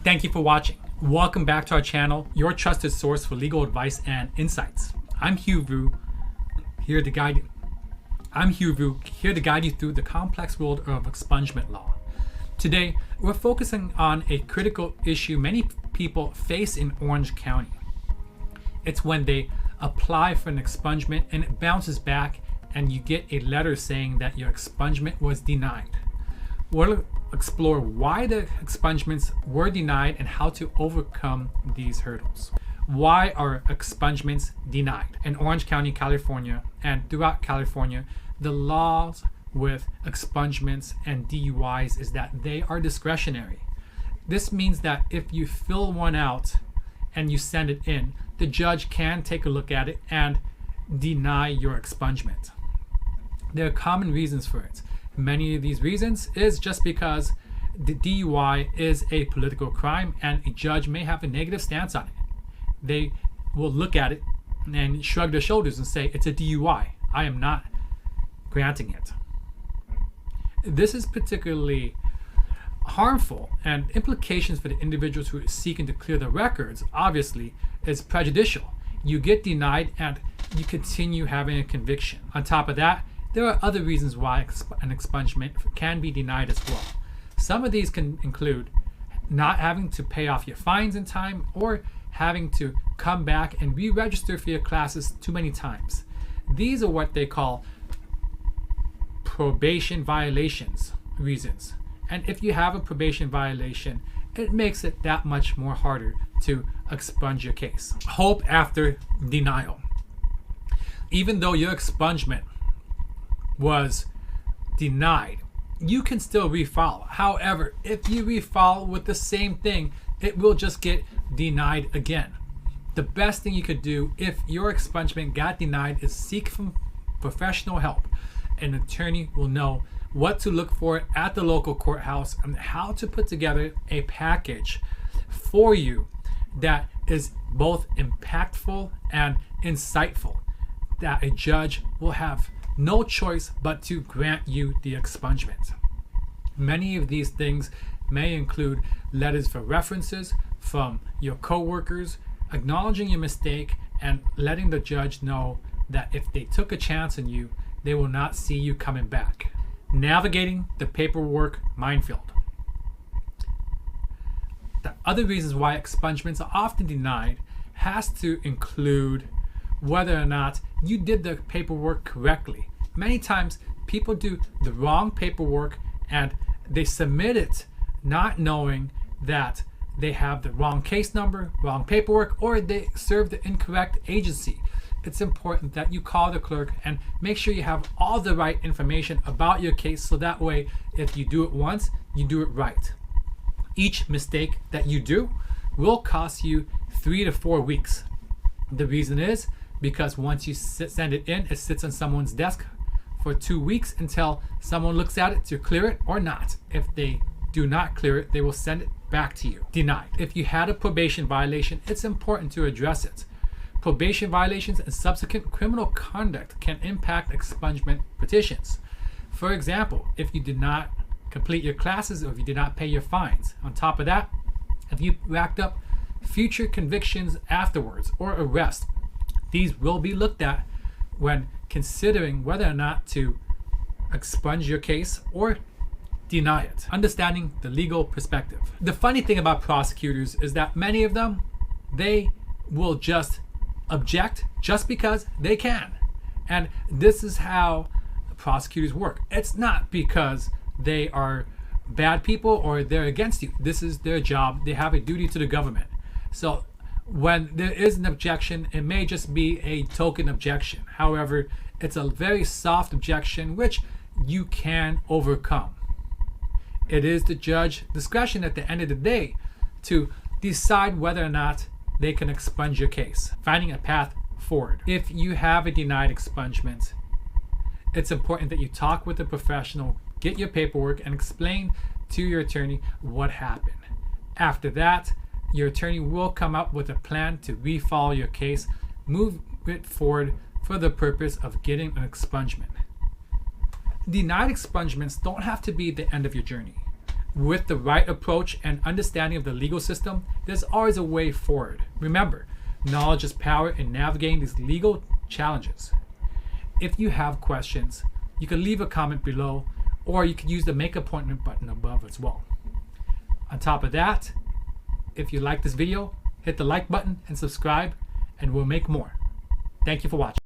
Thank you for watching. Welcome back to our channel, your trusted source for legal advice and insights. I'm Hieu, here to guide you through the complex world of expungement law. Today, we're focusing on a critical issue many people face in Orange County. It's when they apply for an expungement and it bounces back and you get a letter saying that your expungement was denied. We'll explore why the expungements were denied and how to overcome these hurdles. Why are expungements denied? In Orange County, California, and throughout California, the laws with expungements and DUIs is that they are discretionary. This means that if you fill one out and you send it in, the judge can take a look at it and deny your expungement. There are common reasons for it. Many of these reasons is just because the DUI is a political crime and a judge may have a negative stance on it. They will look at it and shrug their shoulders and say, it's a DUI. I am not granting it. This is particularly harmful, and implications for the individuals who are seeking to clear the records obviously is prejudicial. You get denied and you continue having a conviction. On top of that, there are other reasons why an expungement can be denied as well. Some of these can include not having to pay off your fines in time or having to come back and re-register for your classes too many times. These are what they call probation violations reasons. And if you have a probation violation, it makes it that much more harder to expunge your case. Hope after denial. Even though your expungement was denied, you can still refile. However, if you refile with the same thing, it will just get denied again. The best thing you could do if your expungement got denied is seek from professional help. An attorney will know what to look for at the local courthouse and how to put together a package for you that is both impactful and insightful, that a judge will have no choice but to grant you the expungement. Many of these things may include letters for references from your coworkers, acknowledging your mistake and letting the judge know that if they took a chance on you, they will not see you coming back. Navigating the paperwork minefield. The other reasons why expungements are often denied has to include whether or not you did the paperwork correctly. Many times people do the wrong paperwork and they submit it not knowing that they have the wrong case number, wrong paperwork, or they serve the incorrect agency. It's important that you call the clerk and make sure you have all the right information about your case, so that way if you do it once, you do it right. Each mistake that you do will cost you 3 to 4 weeks. The reason is because once you send it in, it sits on someone's desk for 2 weeks until someone looks at it to clear it or not. If they do not clear it, they will send it back to you, denied. If you had a probation violation, it's important to address it. Probation violations and subsequent criminal conduct can impact expungement petitions. For example, if you did not complete your classes or if you did not pay your fines. On top of that, if you racked up future convictions afterwards or arrest, these will be looked at when considering whether or not to expunge your case or deny it. Understanding the legal perspective. The funny thing about prosecutors is that many of them, they will just object just because they can. And this is how prosecutors work. It's not because they are bad people or they're against you. This is their job. They have a duty to the government. So when there is an objection, it may just be a token objection. However, it's a very soft objection which you can overcome. It is the judge's discretion at the end of the day to decide whether or not they can expunge your case, finding a path forward. If you have a denied expungement, it's important that you talk with a professional, get your paperwork, and explain to your attorney what happened. After that, your attorney will come up with a plan to refile your case, move it forward for the purpose of getting an expungement. Denied expungements don't have to be the end of your journey. with the right approach and understanding of the legal system, there's always a way forward. Remember, knowledge is power in navigating these legal challenges. If you have questions, you can leave a comment below, or you can use the make appointment button above as well. On top of that, if you like this video, hit the like button and subscribe, and we'll make more. Thank you for watching.